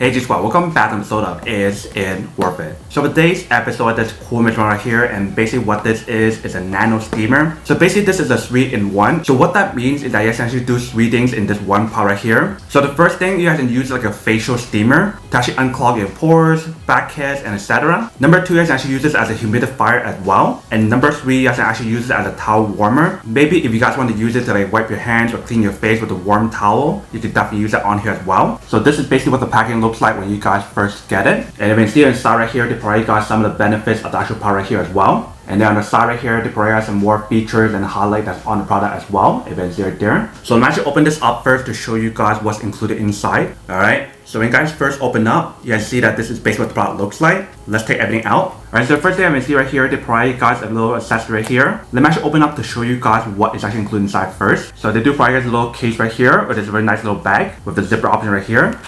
Hey, guess what? Welcome back to an episode of Is It Worth It? So today's episode, this cool machine right here, and basically what this is a NanoSteamer. So basically this is a 3-in-1. So what that means is that you essentially do 3 things in this one part right here. So the first thing, you guys can use like a facial steamer to actually unclog your pores, blackheads, and etc. Number 2, you guys actually use this as a humidifier as well. And number 3, you guys can actually use it as a towel warmer. Maybe if you guys want to use it to like wipe your hands or clean your face with a warm towel, you could definitely use that on here as well. So this is basically what the packaging looks like when you guys first get it. And you can see inside right here, they probably got some of the benefits of the actual product right here as well. And then on the side right here, they probably have some more features and highlight that's on the product as well, if it's right there. So I'm actually open this up first to show you guys what's included inside. Alright, so when you guys first open up, you guys see that this is basically what the product looks like. Let's take everything out. Alright, so the first thing I can see right here, they probably got a little accessory right here. Let me actually open up to show you guys what is actually included inside first. So they do probably get a little case right here, or there's a very nice little bag with the zipper option right here.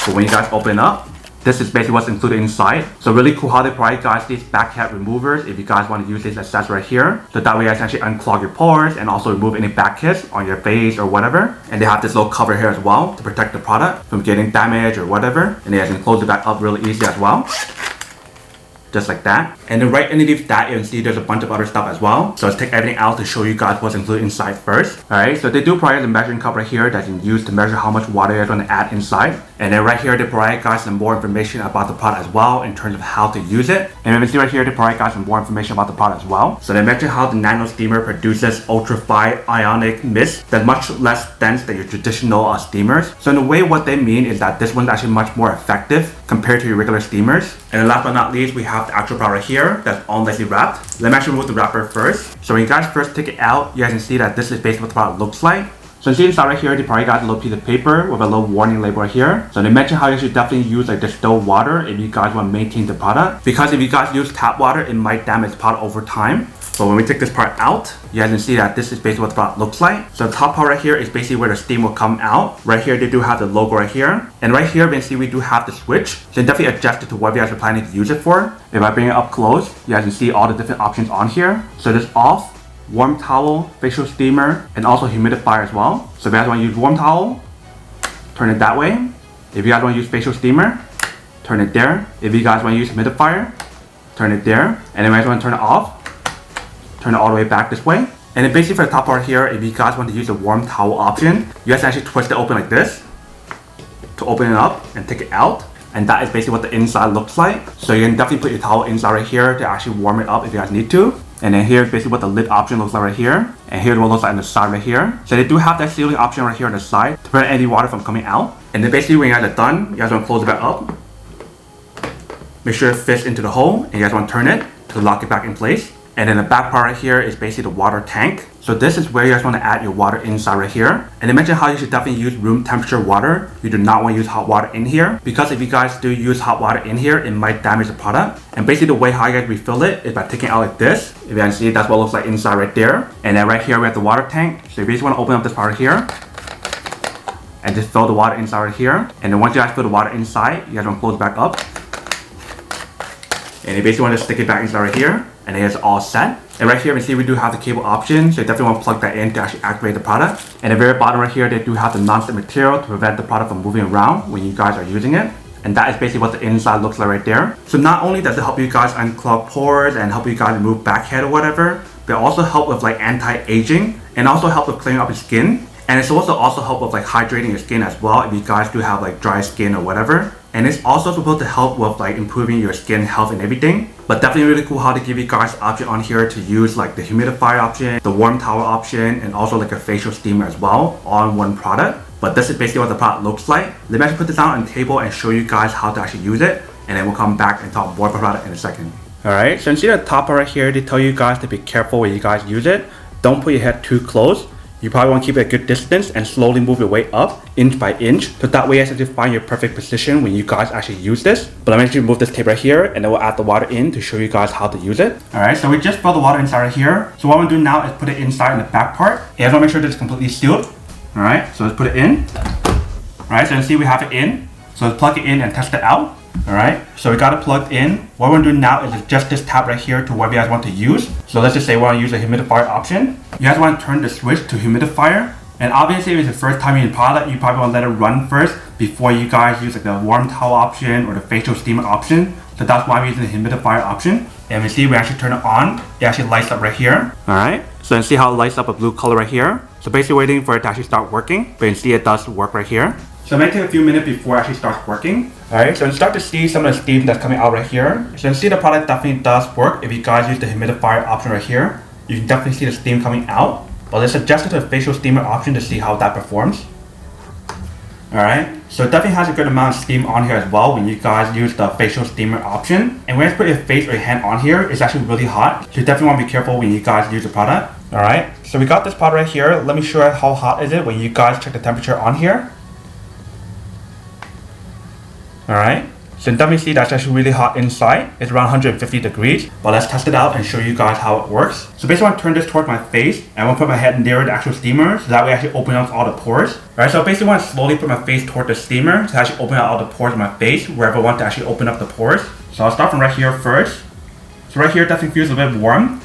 So when you guys open up, this is basically what's included inside. So really cool how they probably got these backhead removers if you guys want to use this accessory right here. So that way you guys actually unclog your pores and also remove any blackheads on your face or whatever. And they have this little cover here as well to protect the product from getting damaged or whatever. And you guys can close it back up really easy as well. Just like that. And then right underneath that, you can see there's a bunch of other stuff as well. So let's take everything out to show you guys what's included inside first. Alright, so they do provide a measuring cup right here that you can use to measure how much water you're going to add inside. And then right here, they provide guys some more information about the product as well in terms of how to use it. And you can see right here, they provide guys some more information about the product as well. So they mention how the NanoSteamer produces ultra-fine ionic mist that's much less dense than your traditional steamers. So in a way, what they mean is that this one's actually much more effective compared to your regular steamers. And then last but not least, we have the actual product right here that's all nicely wrapped. Let me actually remove the wrapper first. So when you guys first take it out, you guys can see that this is basically what the product looks like. So you see inside right here, they probably got a little piece of paper with a little warning label right here. So they mention how you should definitely use like distilled water if you guys want to maintain the product. Because if you guys use tap water, it might damage the product over time. So when we take this part out, you guys can see that this is basically what the product looks like. So the top part right here is basically where the steam will come out. Right here, they do have the logo right here. And right here, you can see we do have the switch. So you can definitely adjust it to what you guys are planning to use it for. If I bring it up close, you guys can see all the different options on here. So this off, warm towel, facial steamer, and also humidifier as well. So if you guys want to use warm towel, turn it that way. If you guys want to use facial steamer, turn it there. If you guys want to use humidifier, turn it there. And if you guys want to turn it off, turn it all the way back this way. And then basically for the top part here, if you guys want to use the warm towel option, you guys actually twist it open like this to open it up and take it out. And that is basically what the inside looks like. So you can definitely put your towel inside right here to actually warm it up if you guys need to. And then here's basically what the lid option looks like right here. And here's what it looks like on the side right here. So they do have that sealing option right here on the side to prevent any water from coming out. And then basically when you guys are done, you guys want to close it back up. Make sure it fits into the hole, and you guys want to turn it to lock it back in place. And then the back part right here is basically the water tank. So this is where you guys want to add your water inside right here. And they mentioned how you should definitely use room temperature water. You do not want to use hot water in here, because if you guys do use hot water in here, it might damage the product. And basically the way how you guys refill it is by taking it out like this. If you guys see, that's what it looks like inside right there. And then right here we have the water tank. So you basically want to open up this part right here and just fill the water inside right here. And then once you guys fill the water inside, you guys want to close it back up. And you basically want to stick it back inside right here. And it is all set. And right here, you can see we do have the cable option. So you definitely want to plug that in to actually activate the product. And at the very bottom right here, they do have the non-stick material to prevent the product from moving around when you guys are using it. And that is basically what the inside looks like right there. So not only does it help you guys unclog pores and help you guys remove blackhead or whatever, but also help with like anti-aging and also help with cleaning up your skin. And it's also help with like hydrating your skin as well if you guys do have like dry skin or whatever. And it's also supposed to help with like improving your skin health and everything. But definitely really cool how they give you guys option on here to use like the humidifier option, the warm towel option, and also like a facial steamer as well all in one product. But this is basically what the product looks like. Let me actually put this down on the table and show you guys how to actually use it. And then we'll come back and talk more about the product in a second. Alright, so you see the top right here, they tell you guys to be careful when you guys use it. Don't put your head too close. You probably want to keep it a good distance and slowly move your way up inch by inch. So that way you actually find your perfect position when you guys actually use this. But I'm actually remove this tape right here, and then we'll add the water in to show you guys how to use it. Alright, so we just filled the water inside right here. So what we're doing now is put it inside in the back part. You guys want to make sure that it's completely sealed. Alright, so let's put it in. Alright, so you can see we have it in. So let's plug it in and test it out. Alright, so we got it plugged in. What we're doing now is adjust this tab right here to whatever you guys want to use. So let's just say we want to use a humidifier option. You guys want to turn the switch to humidifier. And obviously if it's the first time using the product, you probably want to let it run first before you guys use like the warm towel option or the facial steamer option. So that's why we're using the humidifier option. And we see we actually turn it on, it actually lights up right here. Alright, so you see how it lights up a blue color right here. So basically waiting for it to actually start working, but you can see it does work right here. So it might take a few minutes before it actually starts working. Alright, so you start to see some of the steam that's coming out right here. So you can see the product definitely does work if you guys use the humidifier option right here. You can definitely see the steam coming out. But let's adjust it to the facial steamer option to see how that performs. Alright, so it definitely has a good amount of steam on here as well when you guys use the facial steamer option. And when you put your face or your hand on here, it's actually really hot. So you definitely want to be careful when you guys use the product. Alright, so we got this product right here. Let me show you how hot is it when you guys check the temperature on here. Alright, so you can definitely see that's actually really hot inside. It's around 150 degrees. But let's test it out and show you guys how it works. So basically I want to turn this towards my face. And I want to put my head near the actual steamer. So that way I actually open up all the pores. Alright, so I basically want to slowly put my face toward the steamer to actually open up all the pores in my face wherever I want to actually open up the pores. So I'll start from right here first. So right here it definitely feels a bit warm.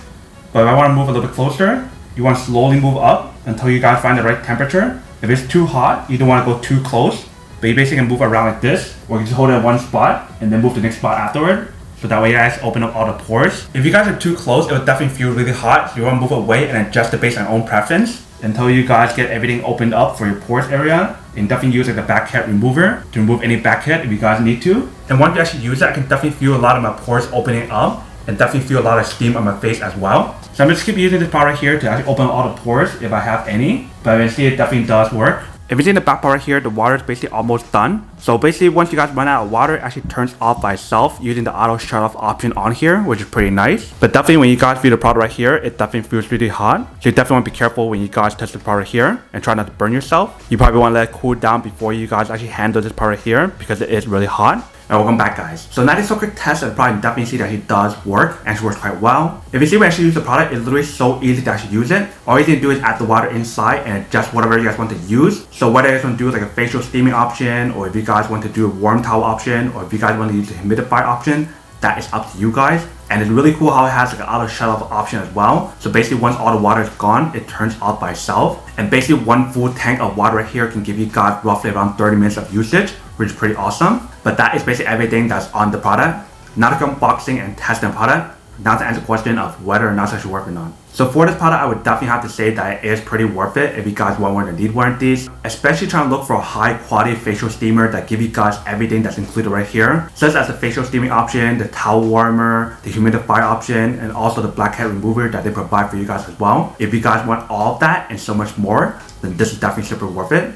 But if I want to move a little bit closer, you want to slowly move up until you guys find the right temperature. If it's too hot, you don't want to go too close. But you basically can move around like this, or you just hold it at one spot and then move to the next spot afterward. So that way you guys open up all the pores. If you guys are too close, it will definitely feel really hot. So you want to move away and adjust it based on your own preference until you guys get everything opened up for your pores area. You can definitely use like the blackhead remover to remove any blackhead if you guys need to. And once you actually use it, I can definitely feel a lot of my pores opening up and definitely feel a lot of steam on my face as well. So I'm just keep using this part right here to actually open up all the pores if I have any. But you can see it definitely does work. If you see in the back part right here, the water is basically almost done. So basically once you guys run out of water, it actually turns off by itself using the auto shut off option on here, which is pretty nice. But definitely when you guys feel the product right here, it definitely feels really hot. So you definitely want to be careful when you guys test the product here and try not to burn yourself. You probably want to let it cool down before you guys actually handle this part right here because it is really hot. And welcome back guys. So now this so quick test, I probably definitely see that it does work and it works quite well. If you see when I actually use the product, it's literally so easy to actually use it. All you need to do is add the water inside and adjust whatever you guys want to use. So whether you guys want to do like a facial steaming option, or if you guys want to do a warm towel option, or if you guys want to use the humidifier option, that is up to you guys. And it's really cool how it has like an auto shut off option as well. So basically once all the water is gone, it turns off by itself. And basically one full tank of water right here can give you guys roughly around 30 minutes of usage, which is pretty awesome. But that is basically everything that's on the product. Now to unboxing and testing the product, now to answer the question of whether or not it's actually working on. So for this product, I would definitely have to say that it is pretty worth it if you guys want one or need one of these. Especially trying to look for a high quality facial steamer that give you guys everything that's included right here. Such as the facial steaming option, the towel warmer, the humidifier option, and also the blackhead remover that they provide for you guys as well. If you guys want all of that and so much more, then this is definitely super worth it.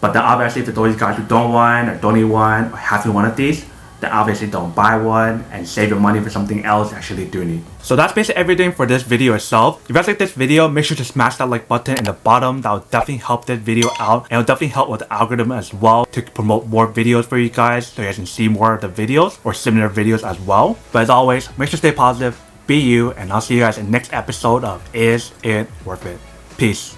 But then obviously for those guys who don't want or don't need one or have one of these, then obviously don't buy one and save your money for something else you actually do need. So that's basically everything for this video itself. If you guys like this video, make sure to smash that like button in the bottom. That will definitely help this video out, and it will definitely help with the algorithm as well to promote more videos for you guys so you guys can see more of the videos or similar videos as well. But as always, make sure to stay positive, be you, and I'll see you guys in the next episode of Is It Worth It? Peace.